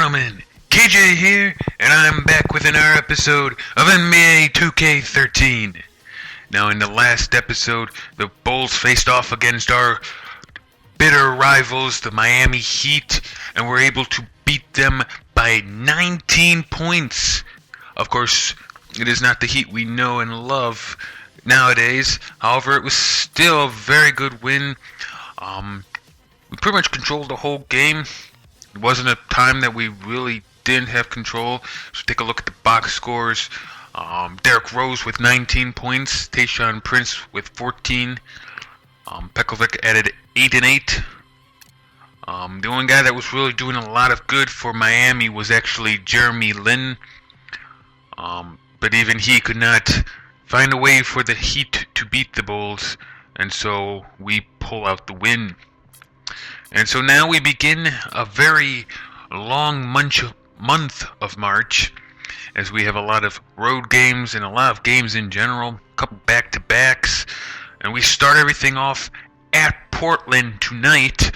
gentlemen, KJ here, and I'm back with another episode of NBA 2K13. Now, in the last episode, the Bulls faced off against our bitter rivals, the Miami Heat, and were able to beat them by 19 points. Of course, it is not the Heat we know and love nowadays. However, it was still a very good win. We pretty much controlled the whole game. It wasn't a time that we really didn't have control. So take a look at the box scores. Derrick Rose with 19 points. Tayshaun Prince with 14. Pekovic added 8 and 8. The only guy that was really doing a lot of good for Miami was actually Jeremy Lin. But even he could not find a way for the Heat to beat the Bulls. And so we pull out the win. And so now we begin a very long month of March, as we have a lot of road games and a lot of games in general, a couple back-to-backs, and we start everything off at Portland tonight.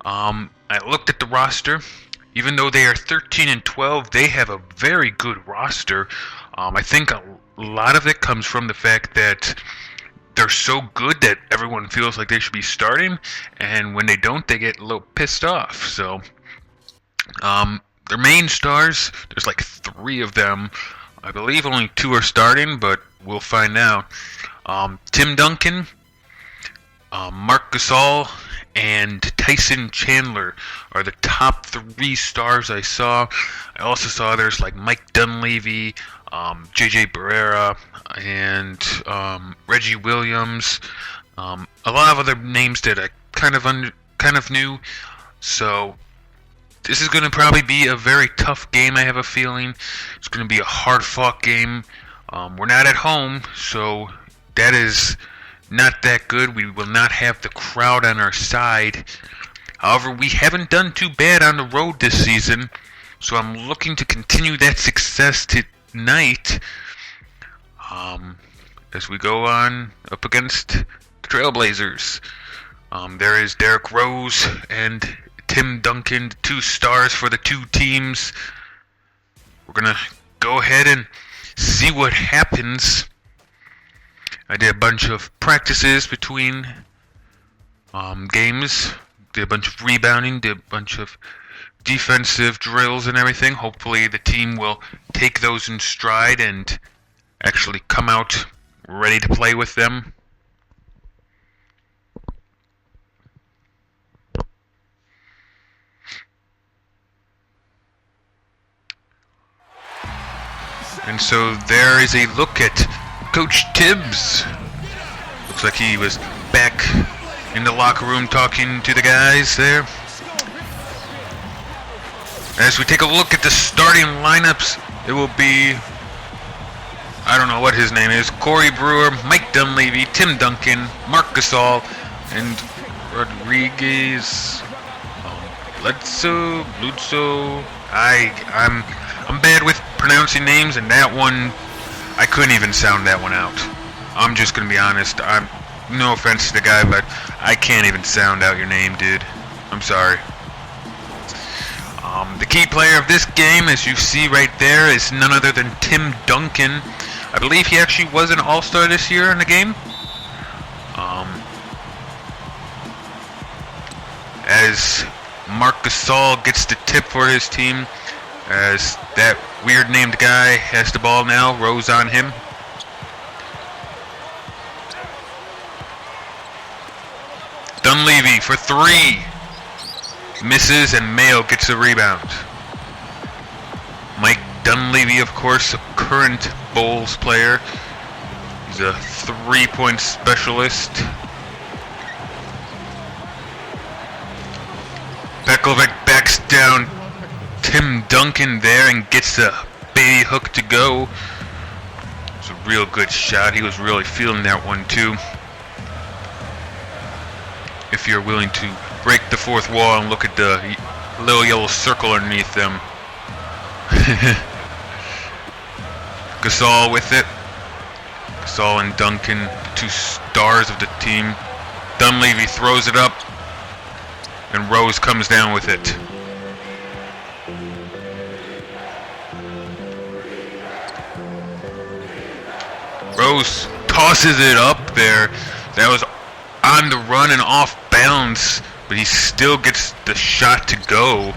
I looked at the roster. Even though they are 13 and 12, they have a very good roster. I think a lot of it comes from the fact that they're so good that everyone feels like they should be starting, and when they don't, they get a little pissed off. So, their main stars, there's like 3 of them. I believe only 2 are starting, but we'll find out. Tim Duncan, Marc Gasol, and Tyson Chandler are the top 3 stars I saw. I also saw there's like Mike Dunleavy, JJ Barrera, and Reggie Williams. A lot of other names that I kind of knew. So this is going to probably be a very tough game, I have a feeling. It's going to be a hard-fought game. We're not at home, so that is not that good. We will not have the crowd on our side. However, we haven't done too bad on the road this season, so I'm looking to continue that success tonight as we go on up against the Trailblazers. There is Derrick Rose and Tim Duncan, the 2 stars for the 2 teams. We're going to go ahead and see what happens. I did a bunch of practices between games, did a bunch of rebounding, did a bunch of defensive drills and everything. Hopefully the team will take those in stride and actually come out ready to play with them. And so there is a look at Coach Tibbs. Looks like he was back in the locker room talking to the guys there. As we take a look at the starting lineups, it will be, I don't know what his name is, Corey Brewer, Mike Dunleavy, Tim Duncan, Marc Gasol, and Rodriguez, Bledsoe. I'm bad with pronouncing names, and that one, I couldn't even sound that one out. I'm just gonna be honest. No offense to the guy, but I can't even sound out your name, dude. I'm sorry. The key player of this game, as you see right there, is none other than Tim Duncan. I believe he actually was an All-Star this year in the game. As Marc Gasol gets the tip for his team, as that weird named guy has the ball now, Rose on him. Dunleavy for 3. Misses, and Mayo gets a rebound. Mike Dunleavy, of course, a current Bulls player. He's a 3-point specialist. Pekovic backs down Tim Duncan there and gets the baby hook to go. It's a real good shot. He was really feeling that one too. If you're willing to break the 4th wall and look at the little yellow circle underneath them. Gasol with it. Gasol and Duncan, 2 stars of the team. Dunleavy throws it up, and Rose comes down with it. Rose tosses it up there. That was on the run and off balance, but he still gets the shot to go.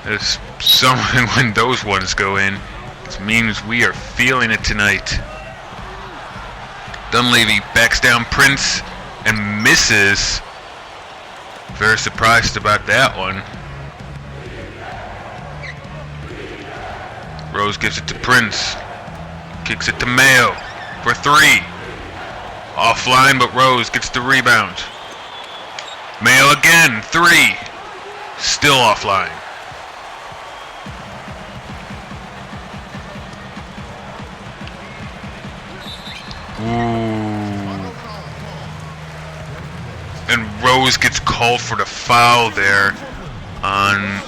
It's something when those ones go in. This means we are feeling it tonight. Dunleavy backs down Prince and misses. Very surprised about that one. Rose gives it to Prince. Kicks it to Mayo for 3. Offline, but Rose gets the rebound. Mayo again, 3. Still offline. Ooh. And Rose gets called for the foul there on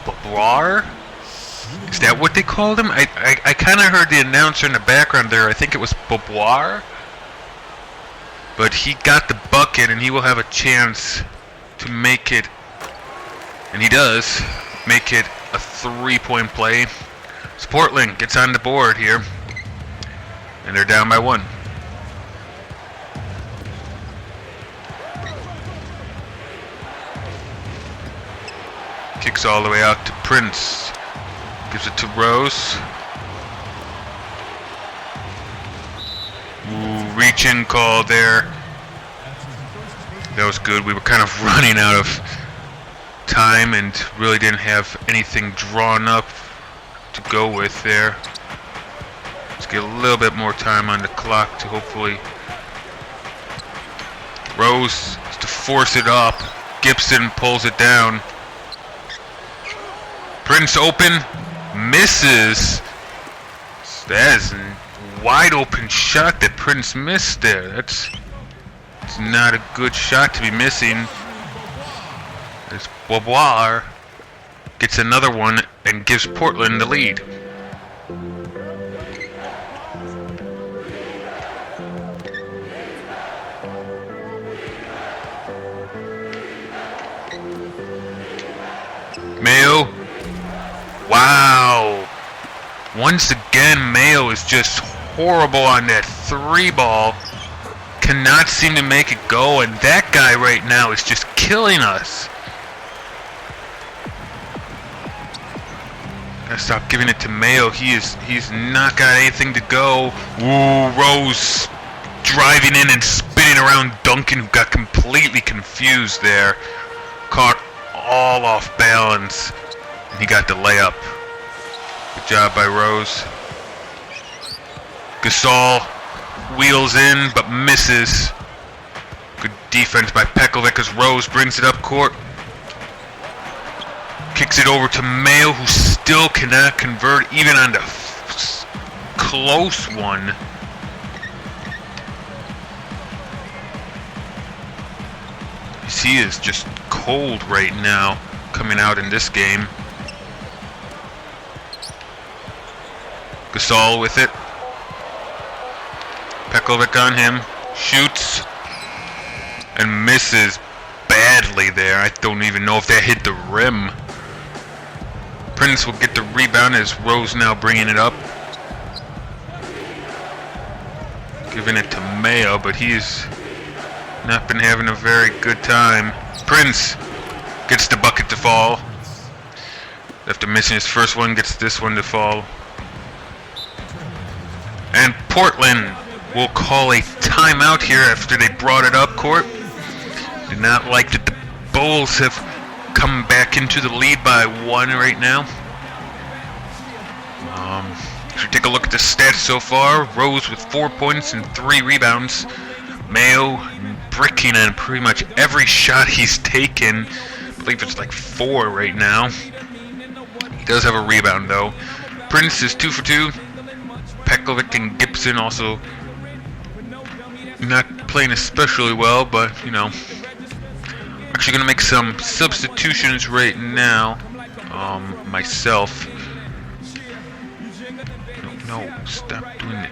Boboir? Is that what they called him? I kind of heard the announcer in the background there. I think it was Boboir. But he got the bucket, and he will have a chance to make it, and he does, make it a 3-point play. Portland gets on the board here, and they're down by 1. Kicks all the way out to Prince. Gives it to Rose. Ooh, reach-in call there. That was good. We were kind of running out of time and really didn't have anything drawn up to go with there. Let's get a little bit more time on the clock to hopefully... Rose to force it up. Gibson pulls it down. Prince open. Misses. That is a wide open shot that Prince missed there. That's not a good shot to be missing. As Boboir gets another one and gives Portland the lead. Mayo. Wow. Once again, Mayo is just horrible on that 3-ball. Cannot seem to make it go, and that guy right now is just killing us. Gotta stop giving it to Mayo. He's not got anything to go. Ooh, Rose driving in and spinning around Duncan, who got completely confused there. Caught all off balance, and he got the layup. Good job by Rose. Gasol wheels in, but misses. Good defense by Pekovic as Rose brings it up court. Kicks it over to Mayo, who still cannot convert even on the close one. He is just cold right now coming out in this game. Gasol with it. Pekovic on him. Shoots. And misses badly there. I don't even know if that hit the rim. Prince will get the rebound as Rose now bringing it up. Giving it to Mayo, but he's not been having a very good time. Prince gets the bucket to fall. After missing his first one, gets this one to fall. And Portland will call a timeout here after they brought it up court. Do not like that the Bulls have come back into the lead by 1 right now. If you take a look at the stats so far, Rose with 4 points and 3 rebounds. Mayo bricking on pretty much every shot he's taken. I believe it's like 4 right now. He does have a rebound though. Prince is 2 for 2. Pekovic and Gibson also not playing especially well, but you know, actually gonna make some substitutions right now. Myself. No, stop doing it.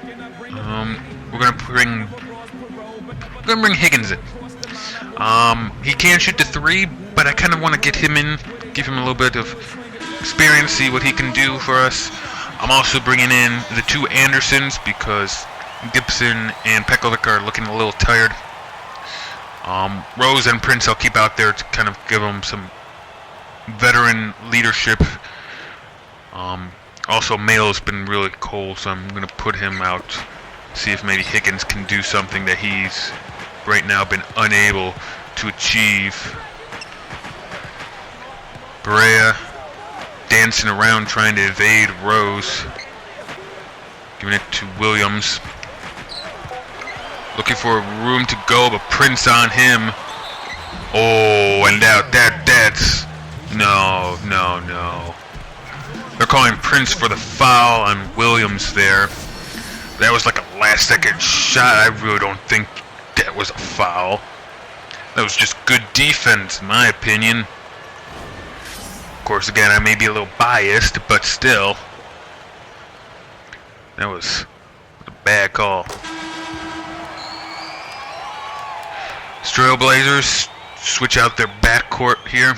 We're gonna bring Higgins in. He can shoot the 3, but I kind of want to get him in, give him a little bit of experience, see what he can do for us. I'm also bringing in the two Andersons because Gibson and Pekovic are looking a little tired. Rose and Prince I'll keep out there to kind of give them some veteran leadership. Also, Mayo's been really cold, so I'm going to put him out. See if maybe Higgins can do something that he's right now been unable to achieve. Berea dancing around trying to evade Rose. Giving it to Williams. Looking for room to go, but Prince on him. Oh, and that's... No. They're calling Prince for the foul on Williams there. That was like a last-second shot. I really don't think that was a foul. That was just good defense, in my opinion. Of course, again, I may be a little biased, but still. That was a bad call. Trailblazers switch out their backcourt here.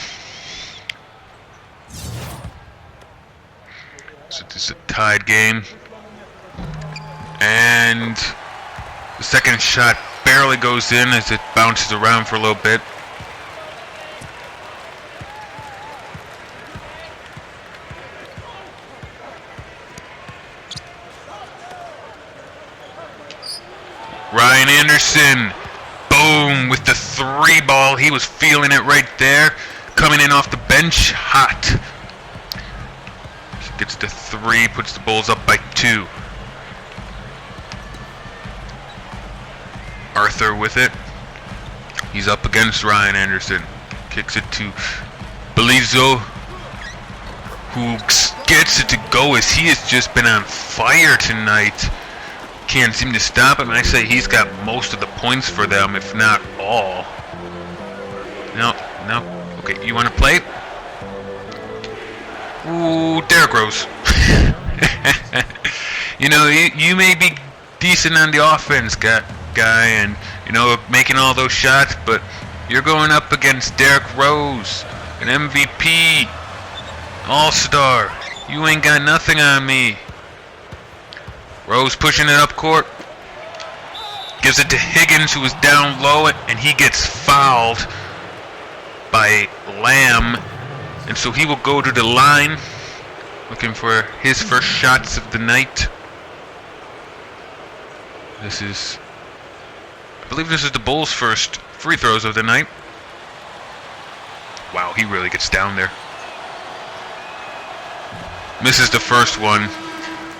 So this is a tied game. And the second shot barely goes in as it bounces around for a little bit. Ryan Anderson, boom, with the three ball. He was feeling it right there. Coming in off the bench, hot. Gets the three, puts the Bulls up by 2. Arthur with it. He's up against Ryan Anderson. Kicks it to Belizzo, who gets it to go as he has just been on fire tonight. Can't seem to stop him. I say he's got most of the points for them, if not all. No. Okay, you want to play? Ooh, Derrick Rose. You know, you may be decent on the offense, guy, and, you know, making all those shots, but you're going up against Derrick Rose, an MVP, All-Star. You ain't got nothing on me. Rose pushing it up court. Gives it to Higgins, who is down low, and he gets fouled by Lamb. And so he will go to the line, looking for his first shots of the night. I believe this is the Bulls' first free throws of the night. Wow, he really gets down there. Misses the first one.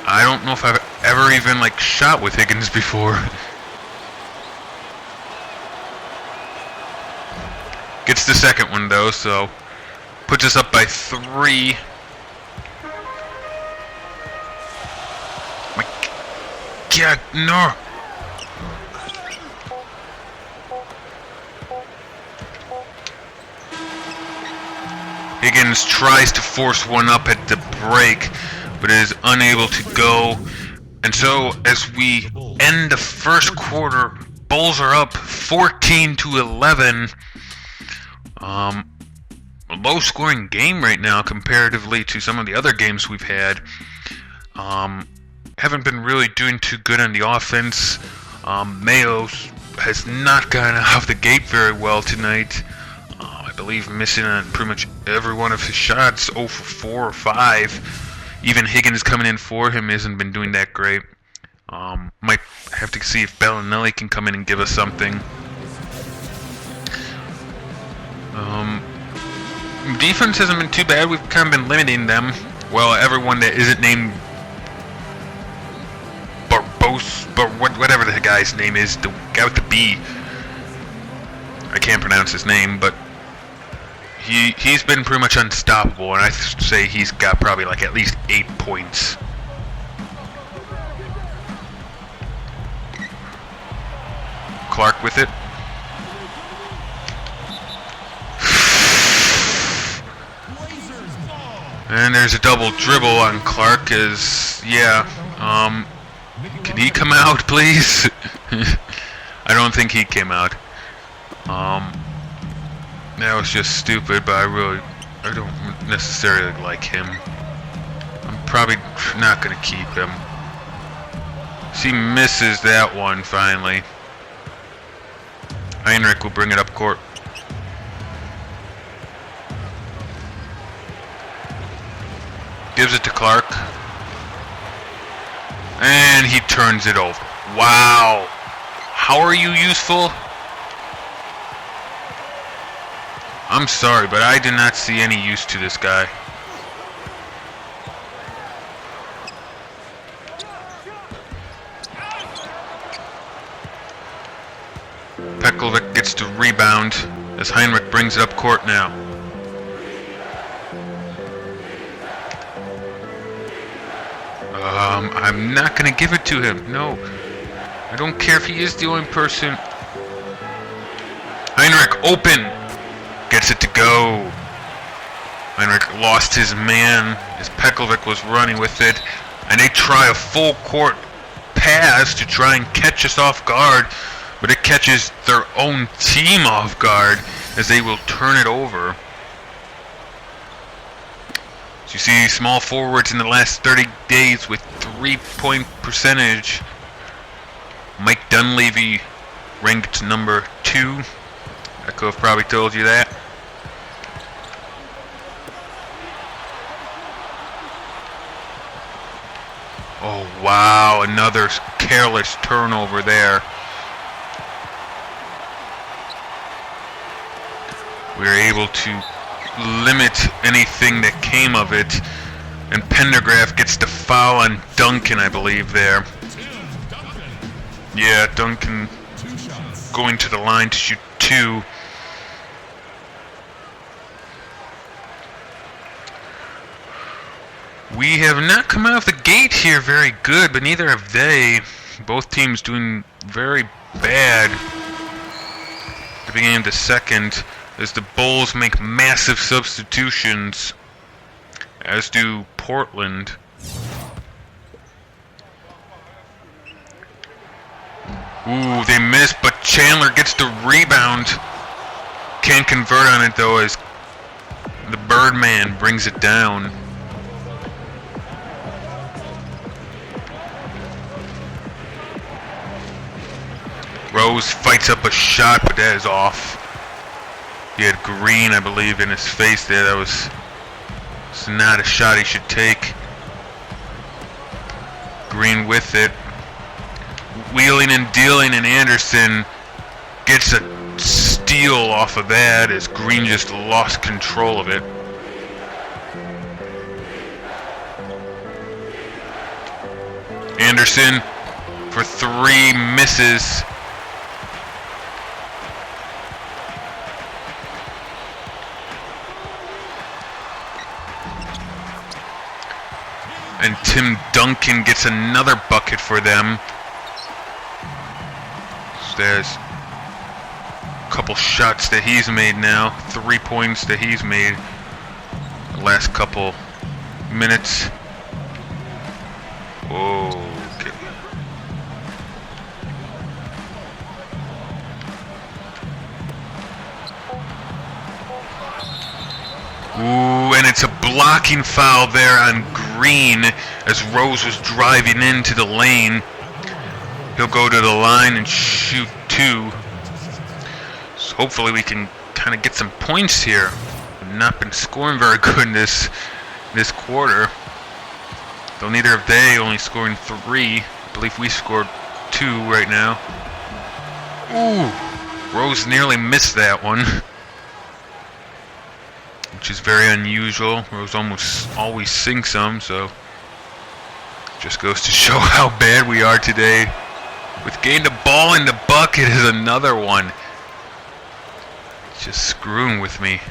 I don't know if I've ever even shot with Higgins before. Gets the second one though, so puts us up by 3. My God, no. Higgins tries to force one up at the break, but is unable to go. And so, as we end the first quarter, Bulls are up 14-11. A low-scoring game right now comparatively to some of the other games we've had. Haven't been really doing too good on the offense. Mayo has not gotten out of the gate very well tonight. I believe missing on pretty much every one of his shots, 0 for 4 or 5. Even Higgins coming in for him hasn't been doing that great. Might have to see if Bellinelli can come in and give us something. Defense hasn't been too bad. We've kind of been limiting them. Well, everyone that isn't named whatever the guy's name is, the guy with the B. I can't pronounce his name, but he's been pretty much unstoppable, and I say he's got probably at least 8 points. Clark with it. And there's a double dribble on Clark. Can he come out, please? I don't think he came out. That was just stupid, but I don't necessarily like him. I'm probably not going to keep him. She misses that one finally. Heinrich will bring it up court. Gives it to Clark. And he turns it over. Wow. How are you useful? I'm sorry, but I did not see any use to this guy. Pekovic gets to rebound as Heinrich brings it up court now. I'm not going to give it to him. No. I don't care if he is the only person. Heinrich, open! Gets it to go. Heinrich lost his man as Pekovic was running with it. And they try a full court pass to try and catch us off guard. But it catches their own team off guard as they will turn it over. So you see small forwards in the last 30 days with 3-point percentage. Mike Dunleavy ranked number 2. I could have probably told you that. Oh wow, another careless turnover there. We were able to limit anything that came of it, and Pendergraph gets the foul on Duncan, I believe, there. Yeah, Duncan going to the line to shoot 2. We have not come out of the gate here very good, but neither have they. Both teams doing very bad at the beginning of the second, as the Bulls make massive substitutions, as do Portland. Ooh, they miss, but Chandler gets the rebound. Can't convert on it though, as the Birdman brings it down. Rose fights up a shot, but that is off. He had Green, I believe, in his face there. That was not a shot he should take. Green with it. Wheeling and dealing, and Anderson gets a steal off of that as Green just lost control of it. Anderson for 3, misses. And Tim Duncan gets another bucket for them. So there's a couple shots that he's made now. 3 points that he's made the last couple minutes. Okay. Ooh, and it's a blocking foul there on Green as Rose was driving into the lane. He'll go to the line and shoot 2. So hopefully we can kind of get some points here. We've not been scoring very good in this quarter. Though neither have they, only scoring 3. I believe we scored 2 right now. Ooh, Rose nearly missed that one, which is very unusual. Rose almost always sinks them, so just goes to show how bad we are today. With getting the ball in the bucket is another one. It's just screwing with me.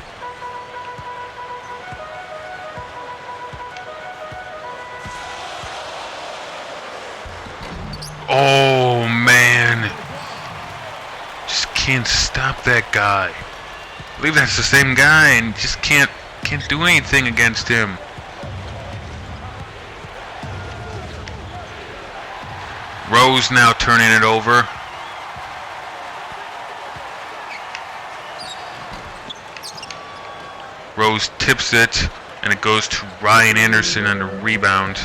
Oh man, just can't stop that guy. I believe that's the same guy, and just can't do anything against him. Rose now turning it over. Rose tips it, and it goes to Ryan Anderson on the rebound.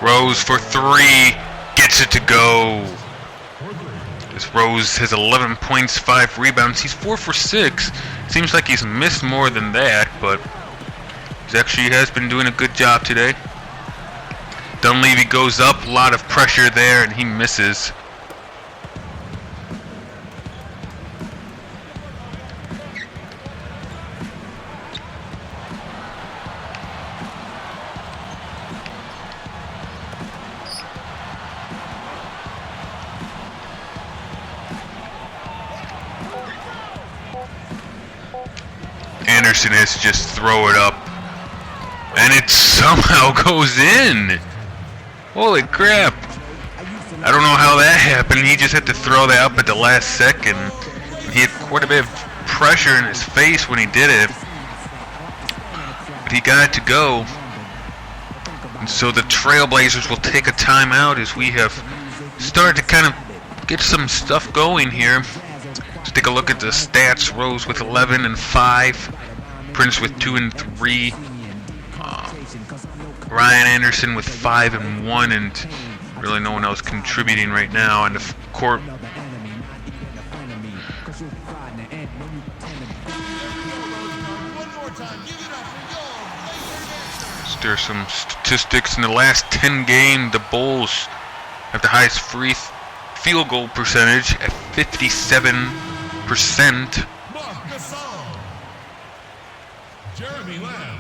Rose for three, gets it to go. This Rose has 11 points, 5 rebounds. He's 4 for 6. Seems like he's missed more than that, but he actually has been doing a good job today. Dunleavy goes up, a lot of pressure there, and he misses. Anderson has to just throw it up, and it somehow goes in. Holy crap. I don't know how that happened. He just had to throw that up at the last second. He had quite a bit of pressure in his face when he did it, but he got it to go. And so the Trailblazers will take a timeout as we have started to kind of get some stuff going here. Let's take a look at the stats. Rose with 11 and 5. Prince with 2 and 3. Ryan Anderson with 5 and 1, and really no one else contributing right now on the court. There's some statistics. In the last 10 games, the Bulls have the highest field goal percentage at 57%. Jeremy Lamb.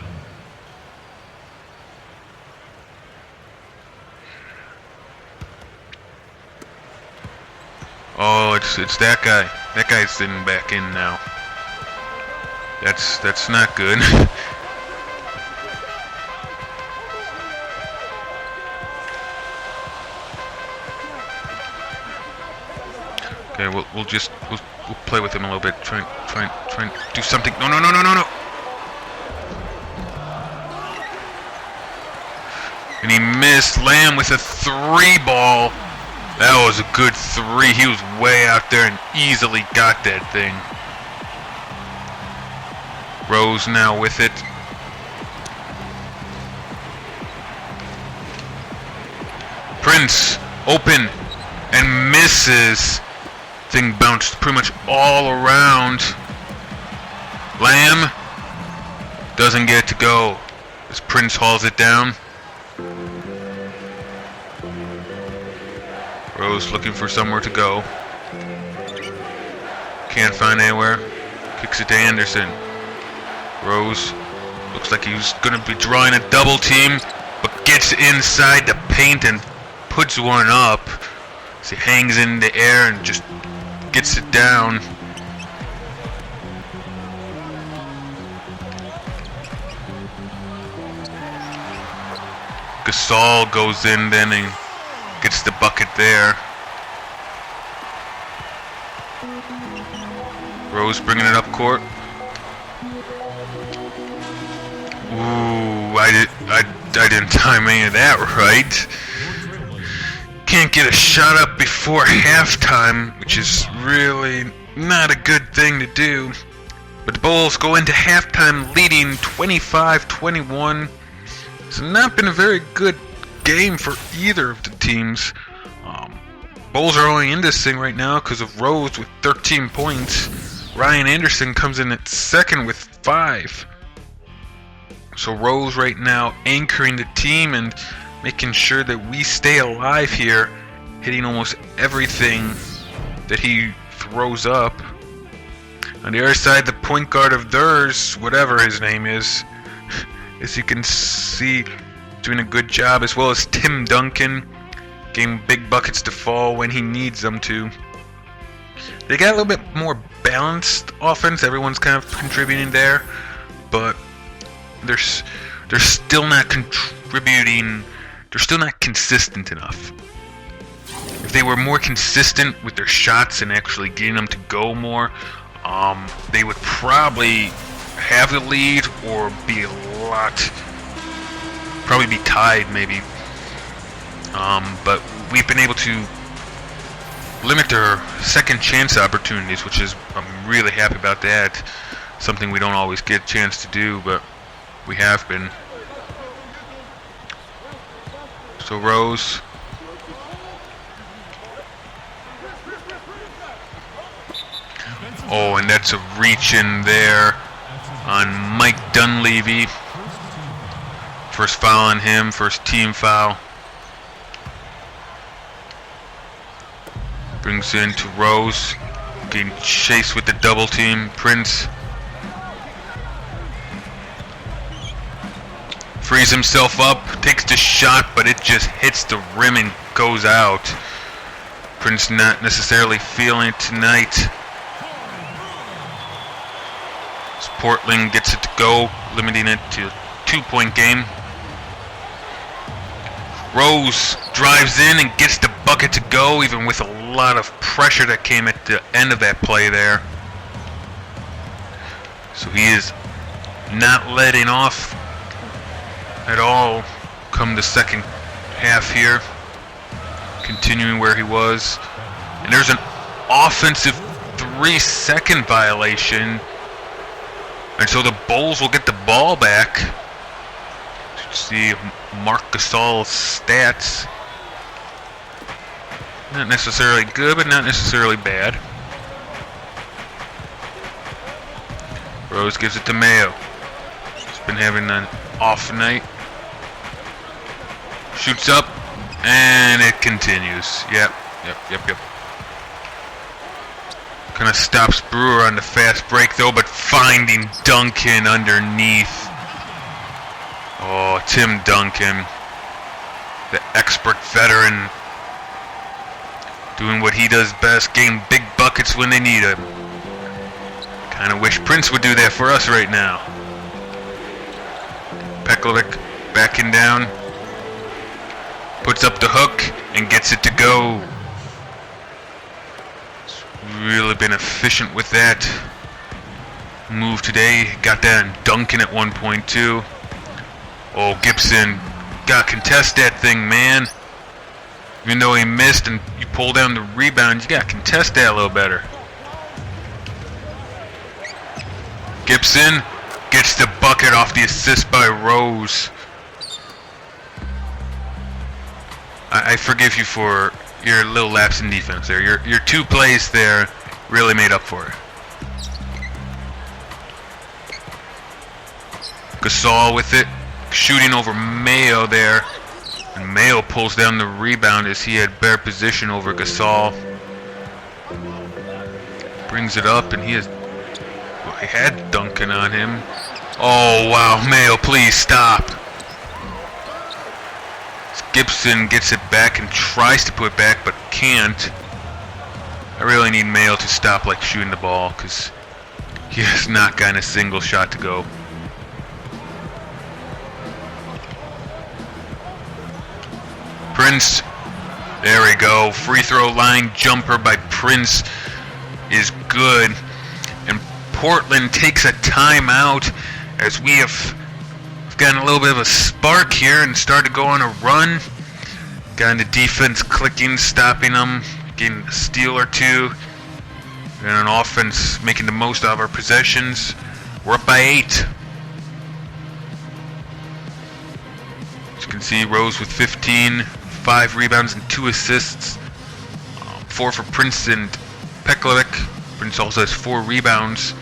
Oh, it's that guy. That guy's sitting back in now. That's not good. Okay, we'll play with him a little bit. Try and do something. No. And he missed. Lamb with a 3-ball. That was a good 3. He was way out there and easily got that thing. Rose now with it. Prince open and misses. Thing bounced pretty much all around. Lamb doesn't get to go as Prince hauls it down. Rose looking for somewhere to go. Can't find anywhere. Kicks it to Anderson. Rose looks like he's going to be drawing a double team, but gets inside the paint and puts one up. So he hangs in the air and just gets it down. Gasol goes in then and gets the bucket there. Rose bringing it up court. Ooh, I didn't time any of that right. Can't get a shot up before halftime, which is really not a good thing to do. But the Bulls go into halftime leading 25-21. It's not been a very good game for either of the teams. Bulls are only in this thing right now because of Rose with 13 points. Ryan Anderson comes in at second with 5. So Rose right now anchoring the team and making sure that we stay alive here, hitting almost everything that he throws up. On the other side, the point guard of theirs, whatever his name is, as you can see, doing a good job, as well as Tim Duncan, getting big buckets to fall when he needs them to. They got a little bit more balanced offense. Everyone's kind of contributing there, but they're still not contributing. They're still not consistent enough. If they were more consistent with their shots and actually getting them to go more, they would probably have the lead or be a lot, probably be tied maybe. But we've been able to limit their second chance opportunities, which is, I'm really happy about that. Something we don't always get a chance to do, but we have been. So Rose. Oh, and that's a reach in there on Mike Dunleavy. First foul on him, first team foul. Brings in to Rose. Getting chased with the double team. Prince frees himself up, takes the shot, but it just hits the rim and goes out. Prince not necessarily feeling it tonight. Portland gets it to go, limiting it to a 2-point game. Rose drives in and gets the bucket to go, even with a lot of pressure that came at the end of that play there. So he is not letting off at all come the second half here. Continuing where he was. And there's an offensive 3-second violation. And so the Bulls will get the ball back. See Marc Gasol's stats. Not necessarily good, but not necessarily bad. Rose gives it to Mayo. He's been having an off night. Shoots up, and it continues. Yep. Kind of stops Brewer on the fast break, though, but finding Duncan underneath. Oh, Tim Duncan, the expert veteran, doing what he does best, getting big buckets when they need it. Kind of wish Prince would do that for us right now. Pekovic backing down, puts up the hook, and gets it to go. Really been efficient with that move today. Got that in Duncan at 1.2. Oh, Gibson got to contest that thing, man. Even though he missed and you pull down the rebound, you got to contest that a little better. Gibson gets the bucket off the assist by Rose. I forgive you for your little lapse in defense there. Your two plays there really made up for it. Gasol with it, shooting over Mayo there. And Mayo pulls down the rebound as he had better position over Gasol. Brings it up, and he had Duncan on him. Oh, wow, Mayo, please stop. Gibson gets it back and tries to put it back, but can't. I really need Mayo to stop shooting the ball, because he has not gotten a single shot to go. Prince, there we go. Free throw line jumper by Prince is good. And Portland takes a timeout as we have gotten a little bit of a spark here and started to go on a run. Got the defense clicking, stopping them, getting a steal or two. And on offense, making the most out of our possessions. We're up by 8. As you can see, Rose with 15, 5 rebounds and 2 assists. 4 for Prince and Pekovic. Prince also has 4 rebounds.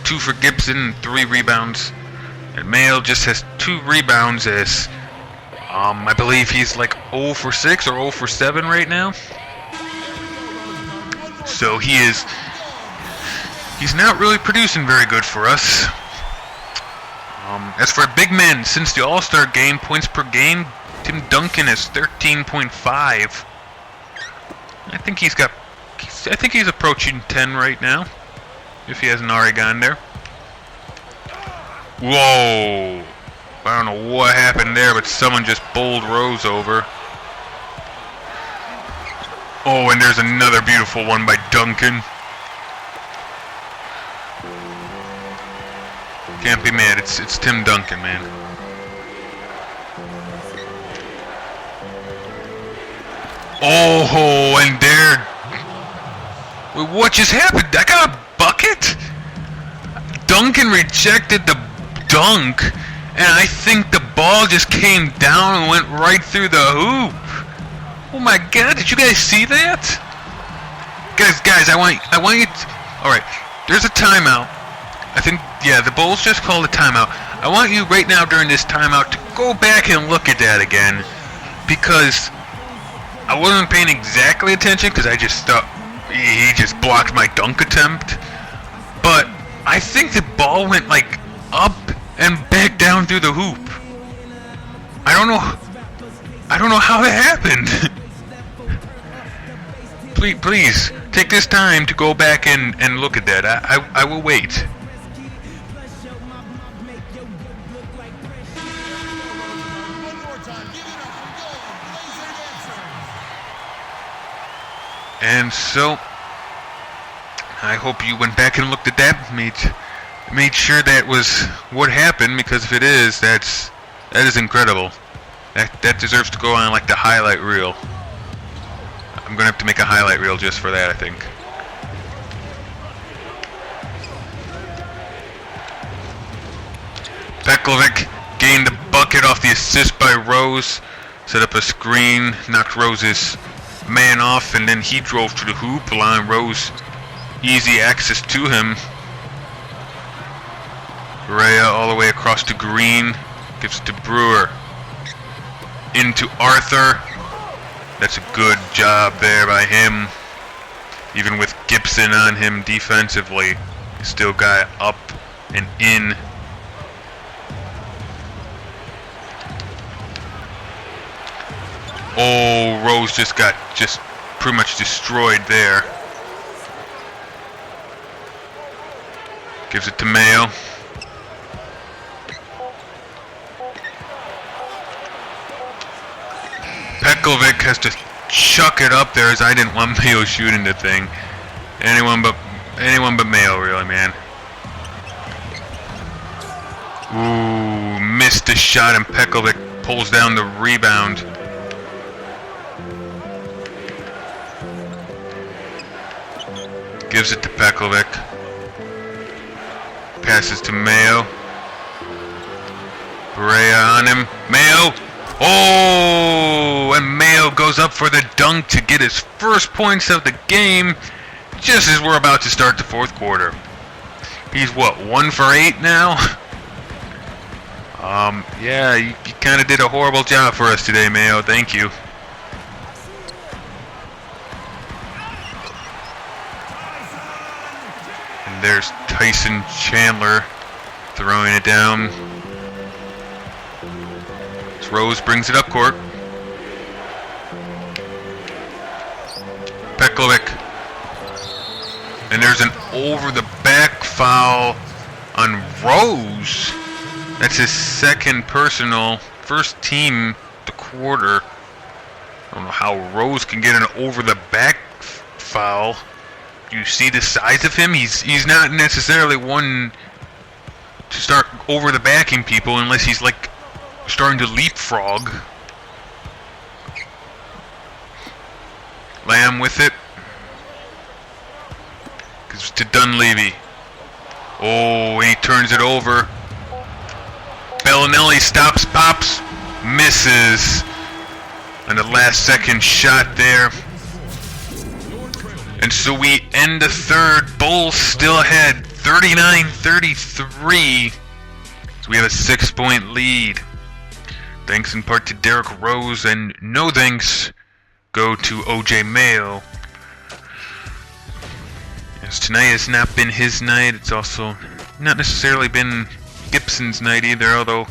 2 for Gibson and 3 rebounds. And Mayo just has 2 rebounds as I believe he's 0 for 6 or 0 for 7 right now. So he's not really producing very good for us. As for big men, since the All-Star game, points per game, Tim Duncan is 13.5. I think he's approaching 10 right now, if he hasn't already gone there. Whoa! I don't know what happened there, but someone just bowled Rose over. Oh, and there's another beautiful one by Duncan. Can't be mad. It's Tim Duncan, man. Oh, and there. Wait, what just happened? I got a bucket? Duncan rejected the dunk, and I think the ball just came down and went right through the hoop. Oh my God! Did you guys see that? Guys, I want you. All right, there's a timeout. I think, yeah, the Bulls just called a timeout. I want you right now during this timeout to go back and look at that again, because I wasn't paying exactly attention because I just thought he just blocked my dunk attempt. But I think the ball went like up and back down through the hoop. I don't know how that happened. Please take this time to go back and look at that. I will wait. And so, I hope you went back and looked at that, made sure that was what happened, because if it is, that is incredible. That deserves to go on like the highlight reel. I'm gonna have to make a highlight reel just for that, I think. Pekovic gained the bucket off the assist by Rose, set up a screen, knocked Rose's man off, and then he drove to the hoop, allowing Rose easy access to him. Rhea all the way across to Green, gives it to Brewer. Into Arthur. That's a good job there by him. Even with Gibson on him defensively, he still got up and in. Oh, Rose just got pretty much destroyed there. Gives it to Mayo. Pekovic has to chuck it up there, as I didn't want Mayo shooting the thing. Anyone but Mayo, really, man. Ooh, missed the shot, and Pekovic pulls down the rebound. Gives it to Pekovic. Passes to Mayo. Barea on him. Mayo! Oh! And Mayo goes up for the dunk to get his first points of the game, just as we're about to start the fourth quarter. He's what, 1 for 8 now? Yeah, you kind of did a horrible job for us today, Mayo. Thank you. And there's Tyson Chandler throwing it down. Rose brings it up court. Pekovic. And there's an over the back foul on Rose. That's his second personal, first team the quarter. I don't know how Rose can get an over the back foul. You see the size of him? He's not necessarily one to start over the backing people unless he's like starting to leapfrog. Lamb with it. Gives it to Dunleavy. Oh, and he turns it over. Bellinelli stops, pops, misses. And the last second shot there. And so we end the third. Bulls still ahead, 39-33. So we have a 6-point lead. Thanks in part to Derrick Rose, and no thanks go to O.J. Mayo. As tonight has not been his night, it's also not necessarily been Gibson's night either, although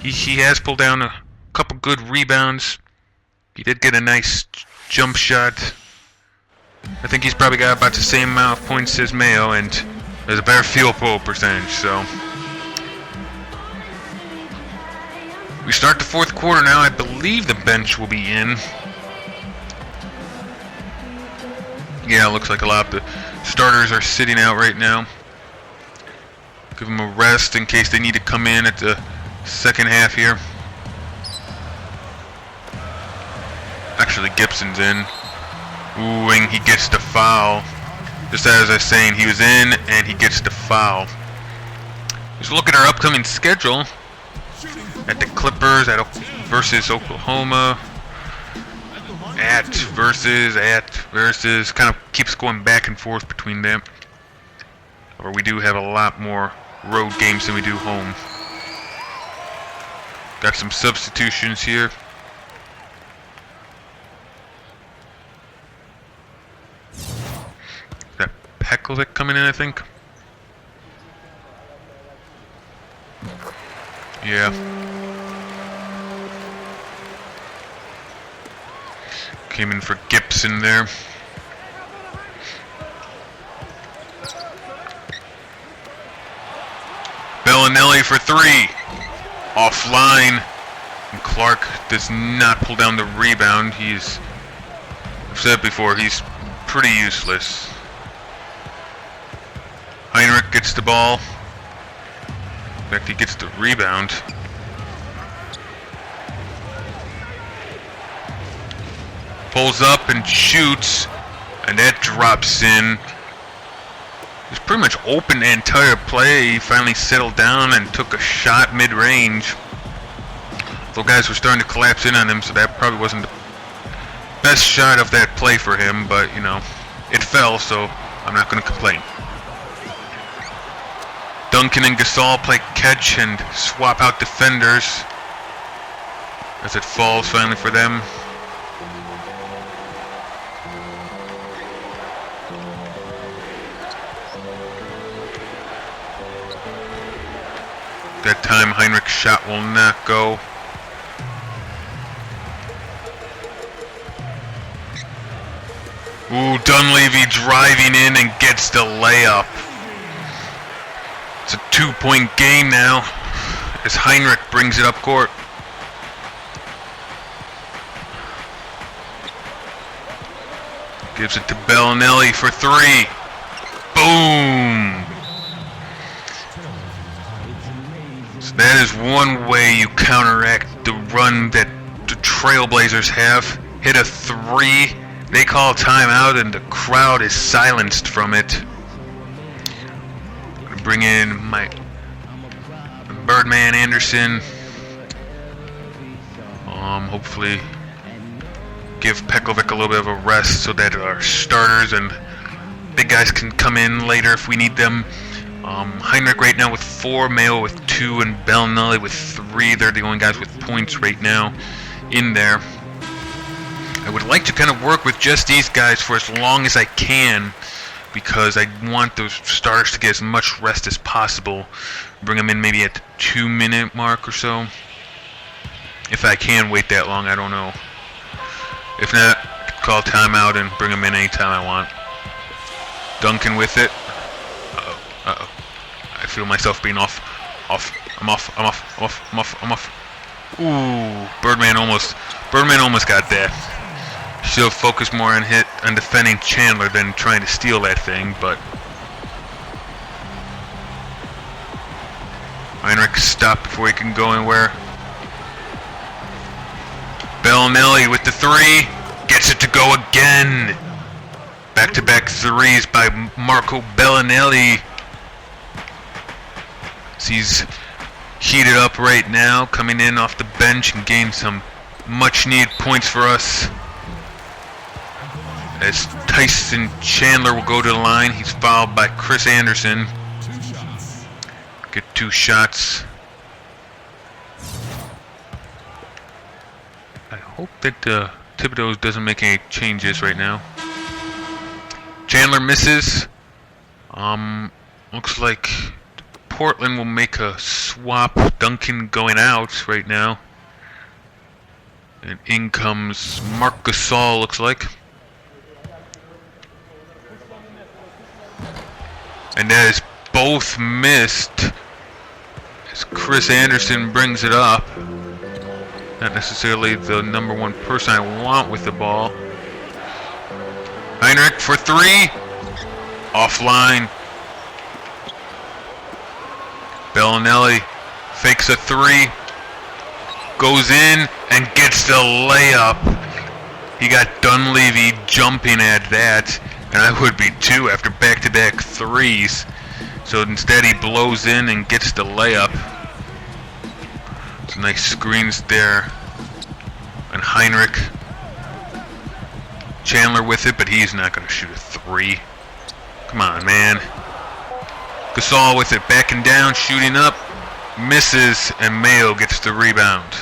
he has pulled down a couple good rebounds. He did get a nice jump shot. I think he's probably got about the same amount of points as Mayo, and there's a better field goal percentage, so. We start the fourth quarter now. I believe the bench will be in. Yeah, it looks like a lot of the starters are sitting out right now. Give them a rest in case they need to come in at the second half here. Actually, Gibson's in. Ooh, and he gets the foul. Just as I was saying, he was in and he gets the foul. Let's look at our upcoming schedule. At the Clippers, versus Oklahoma. Versus. Kind of keeps going back and forth between them. Or we do have a lot more road games than we do home. Got some substitutions here. That Pekovic coming in, I think. Yeah. Came in for Gibson there. Bellinelli for three. Offline. And Clark does not pull down the rebound. I've said it before, he's pretty useless. Heinrich gets the ball. In fact, he gets the rebound. Pulls up and shoots, and that drops in. He was pretty much open the entire play. He finally settled down and took a shot mid-range. Though guys were starting to collapse in on him, so that probably wasn't the best shot of that play for him, but, you know, it fell, so I'm not going to complain. Duncan and Gasol play catch and swap out defenders as it falls finally for them. That time Heinrich's shot will not go. Ooh, Dunleavy driving in and gets the layup. It's a 2-point game now as Heinrich brings it up court. Gives it to Bellinelli for three. Boom! So that is one way you counteract the run that the Trailblazers have. Hit a three, they call timeout, and the crowd is silenced from it. Bring in my Birdman Anderson. Hopefully give Pekovic a little bit of a rest so that our starters and big guys can come in later if we need them. Heinrich right now with 4, Mayo with 2, and Bellinelli with 3. They're the only guys with points right now in there. I would like to kind of work with just these guys for as long as I can, because I want those starters to get as much rest as possible. Bring them in maybe at the 2-minute mark or so. If I can wait that long, I don't know. If not, call timeout and bring them in anytime I want. Duncan with it. Uh-oh. I feel myself being off. I'm off. Ooh, Birdman almost got that. Should have focused more on defending Chandler than trying to steal that thing, but Heinrich stopped before he can go anywhere. Bellinelli with the 3, gets it to go again. Back-to-back threes by Marco Bellinelli. He's heated up right now, coming in off the bench and gained some much-needed points for us. As Tyson Chandler will go to the line, he's fouled by Chris Anderson. Get 2 shots. I hope that Thibodeau doesn't make any changes right now. Chandler misses. Looks like Portland will make a swap. Duncan going out right now. And in comes Marc Gasol, looks like. And that is both missed as Chris Anderson brings it up. Not necessarily the number one person I want with the ball. Heinrich for 3. Offline. Bellinelli fakes a three, goes in and gets the layup. He got Dunleavy jumping at that, and I would be too after back-to-back threes. So instead he blows in and gets the layup. Some nice screens there. And Heinrich. Chandler with it, but he's not going to shoot a three. Come on, man. Gasol with it, backing down, shooting up. Misses, and Mayo gets the rebound.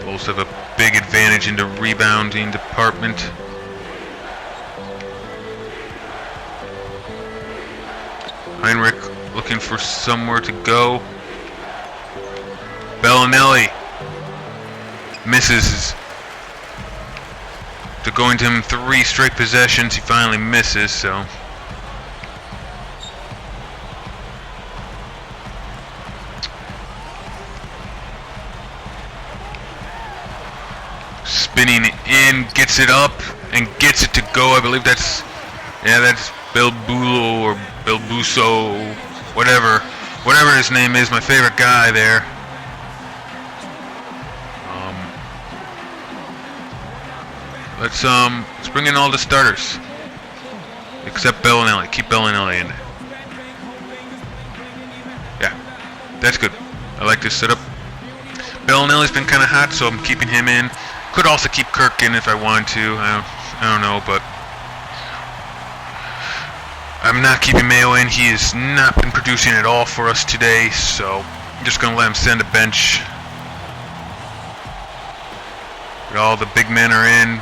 Bulls have a big advantage in the rebounding department. Heinrich looking for somewhere to go. Bellinelli misses. To going to him 3 straight possessions, he finally misses, so. Spinning in, gets it up, and gets it to go. I believe that's Belbulo or Belbuso, whatever his name is, my favorite guy there. Let's bring in all the starters, except Bellinelli. Keep Bellinelli in. Yeah, that's good. I like this setup. Bellinelli's been kind of hot, so I'm keeping him in. Could also keep Kirk in if I wanted to. I don't know, but I'm not keeping Mayo in. He has not been producing at all for us today, so I'm just going to let him stand a bench. All the big men are in.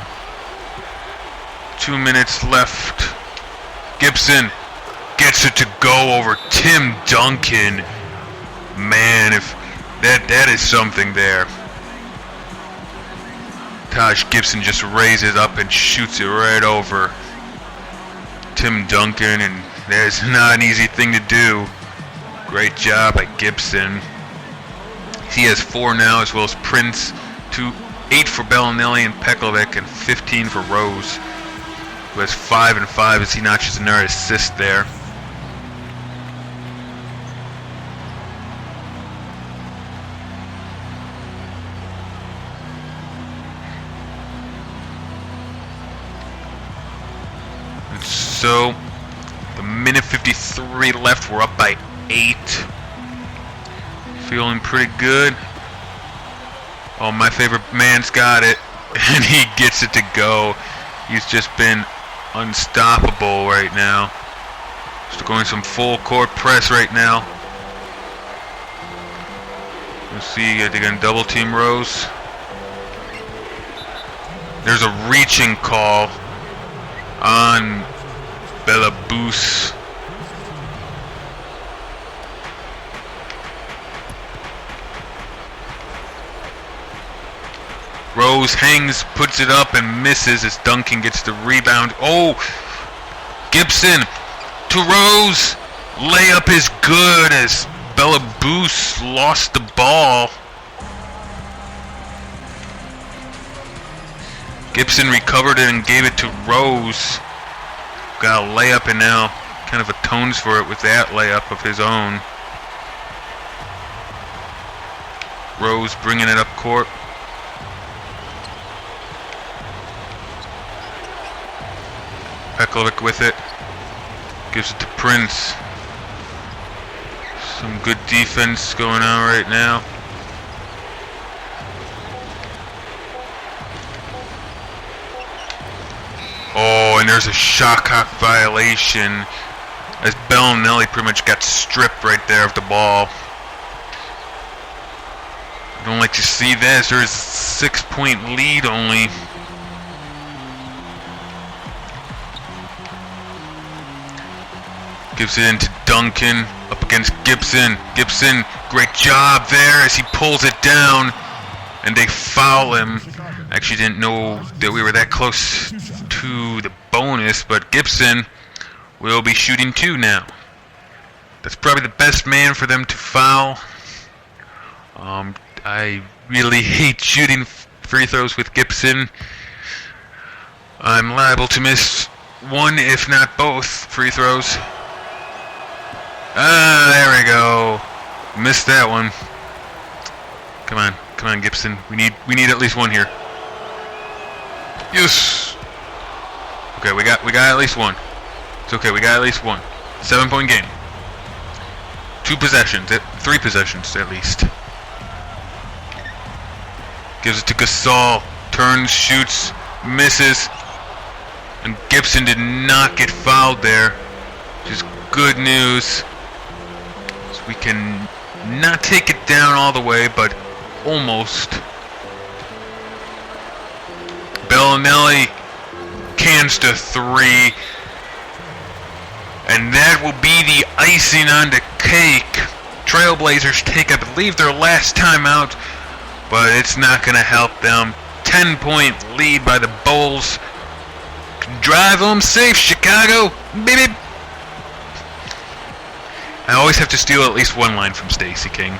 2 minutes left. Gibson gets it to go over Tim Duncan. Man, if that is something there. Taj Gibson just raises up and shoots it right over Tim Duncan, and that is not an easy thing to do. Great job by Gibson. He has 4 now, as well as Prince. 8 for Bellinelli and Pekovic, and 15 for Rose, who has 5 and 5 as he notches another assist there. And so, the minute 53 left, we're up by 8. Feeling pretty good. Oh, my favorite man's got it, and he gets it to go. He's just been unstoppable right now. Just going some full court press right now. Let's see, they're going to double team Rose. There's a reaching call on Belabus. Rose hangs, puts it up, and misses as Duncan gets the rebound. Oh! Gibson to Rose. Layup is good as Belabus lost the ball. Gibson recovered it and gave it to Rose. Got a layup and now kind of atones for it with that layup of his own. Rose bringing it up court. Pekovic with it. Gives it to Prince. Some good defense going on right now. Oh, and there's a shot clock violation as Bellinelli pretty much got stripped right there of the ball. I don't like to see this. There's a 6-point lead only. Gives it into Duncan, up against Gibson. Gibson, great job there as he pulls it down, and they foul him. I actually didn't know that we were that close to the bonus, but Gibson will be shooting 2 now. That's probably the best man for them to foul. I really hate shooting free throws with Gibson. I'm liable to miss 1, if not both, free throws. There we go. Missed that one. Come on, Gibson. We need at least one here. Yes. Okay, we got at least one. It's okay. We got at least one. 7-point game. 3 possessions at least. Gives it to Gasol. Turns, shoots, misses, and Gibson did not get fouled there. Which is good news. So we can not take it down all the way, but almost. Bellinelli cans to 3. And that will be the icing on the cake. Trailblazers take, I believe, their last timeout, but it's not going to help them. 10-point lead by the Bulls. Drive home safe, Chicago. Beep, beep. I always have to steal at least one line from Stacey King.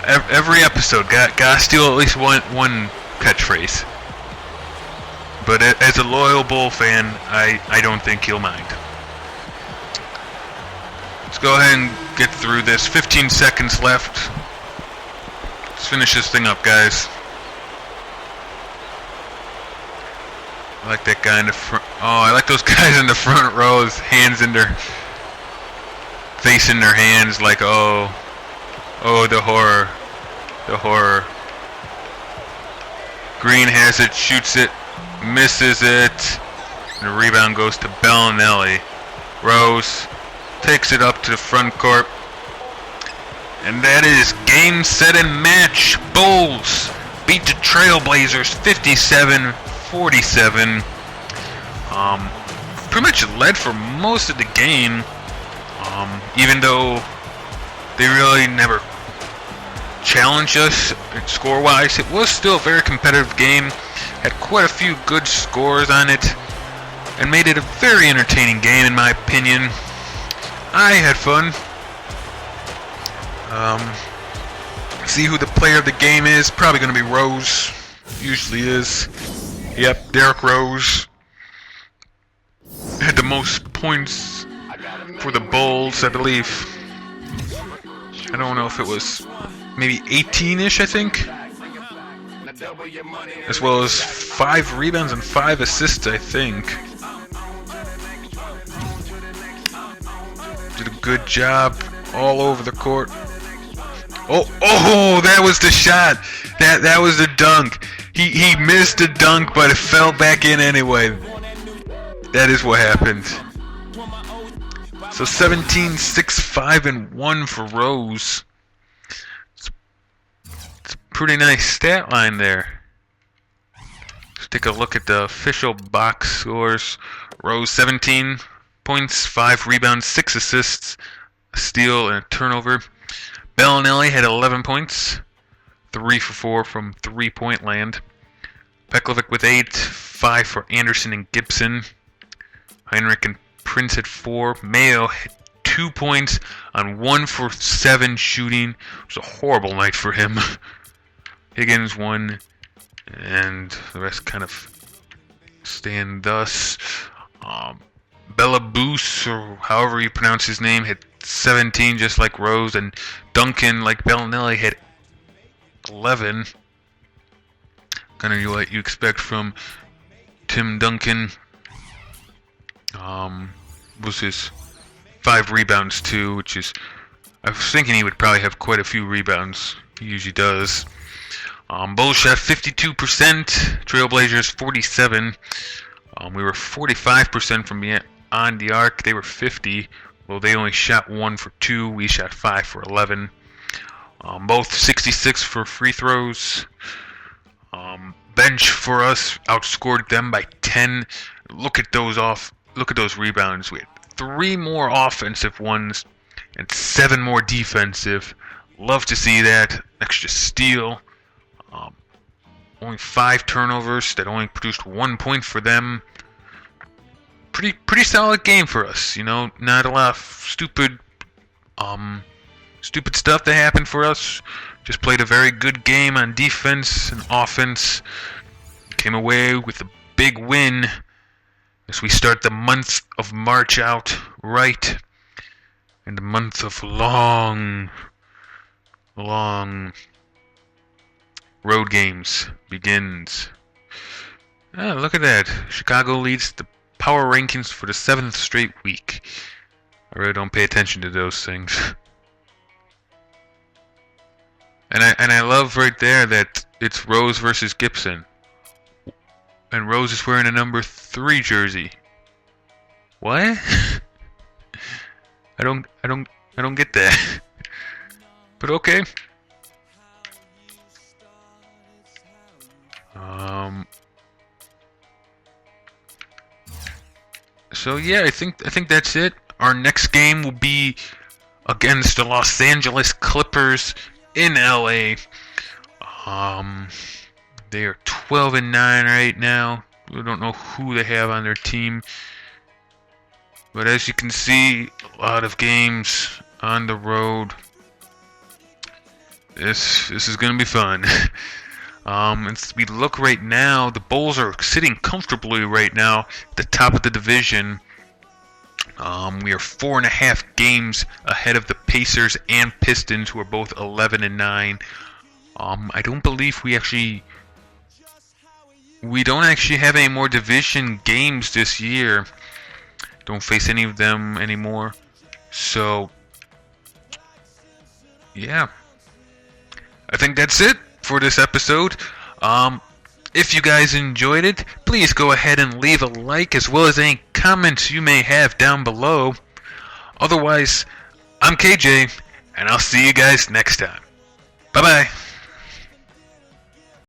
Every episode, gotta steal at least one catchphrase. But as a loyal Bull fan, I don't think he'll mind. Let's go ahead and get through this. 15 seconds left. Let's finish this thing up, guys. I like that guy in the front. Oh, I like those guys in the front rows, hands in their face in their hands, like oh, the horror. Green has it, shoots it, misses it. And the rebound goes to Bellinelli. Rose takes it up to the front court. And that is game, set, and match. Bulls beat the Trailblazers 57-47. Pretty much led for most of the game. Even though they really never challenged us score-wise, it was still a very competitive game. Had quite a few good scores on it, and made it a very entertaining game, in my opinion. I had fun. See who the player of the game is. Probably going to be Rose. Usually is. Yep, Derrick Rose had the most points for the Bulls, I believe. I don't know if it was maybe 18-ish, I think. As well as 5 rebounds and 5 assists, I think. Did a good job all over the court. Oh, that was the shot. That was the dunk. He missed the dunk, but it fell back in anyway. That is what happened. So 17, 6, 5, and 1 for Rose. It's a pretty nice stat line there. Let's take a look at the official box scores. Rose 17 points, 5 rebounds, 6 assists, a steal, and a turnover. Bellinelli had 11 points, 3 for 4 from 3-point land. Pekovic with 8, 5 for Anderson and Gibson. Heinrich and Prince had 4. Mayo had 2 points on 1 for 7 shooting. It was a horrible night for him. Higgins 1, and the rest kind of stand thus. Bellabous, or however you pronounce his name, had 17, just like Rose, and Duncan, like Bellinelli, had 11. Kind of what you expect from Tim Duncan. Was his 5 rebounds too, which is, I was thinking he would probably have quite a few rebounds. He usually does. Bulls shot 52%, Trailblazers 47%. We were 45% from beyond the arc. They were 50%. Well, they only shot 1 for 2. We shot 5 for 11. Both 66 for free throws. Bench for us outscored them by 10. Look at those rebounds. We had 3 more offensive ones and 7 more defensive. Love to see that. Extra steal. Only 5 turnovers that only produced 1 point for them. Pretty solid game for us. You know, not a lot of stupid stuff that happened for us. Just played a very good game on defense and offense. Came away with a big win as we start the month of March out right. And the month of long road games begins. Ah, look at that. Chicago leads the power rankings for the 7th straight week. I really don't pay attention to those things. And I love right there that it's Rose versus Gibson. And Rose is wearing a number 3 jersey. What? I don't get that. But okay. So yeah, I think that's it. Our next game will be against the Los Angeles Clippers in LA. They are 12-9 right now. We don't know who they have on their team. But as you can see, a lot of games on the road. This is going to be fun. As we look right now, the Bulls are sitting comfortably right now at the top of the division. We are 4.5 games ahead of the Pacers and Pistons, who are both 11-9. I don't believe we don't actually have any more division games this year. Don't face any of them anymore. So, yeah. I think that's it for this episode. If you guys enjoyed it, please go ahead and leave a like as well as any comments you may have down below. Otherwise, I'm KJ, and I'll see you guys next time. Bye-bye.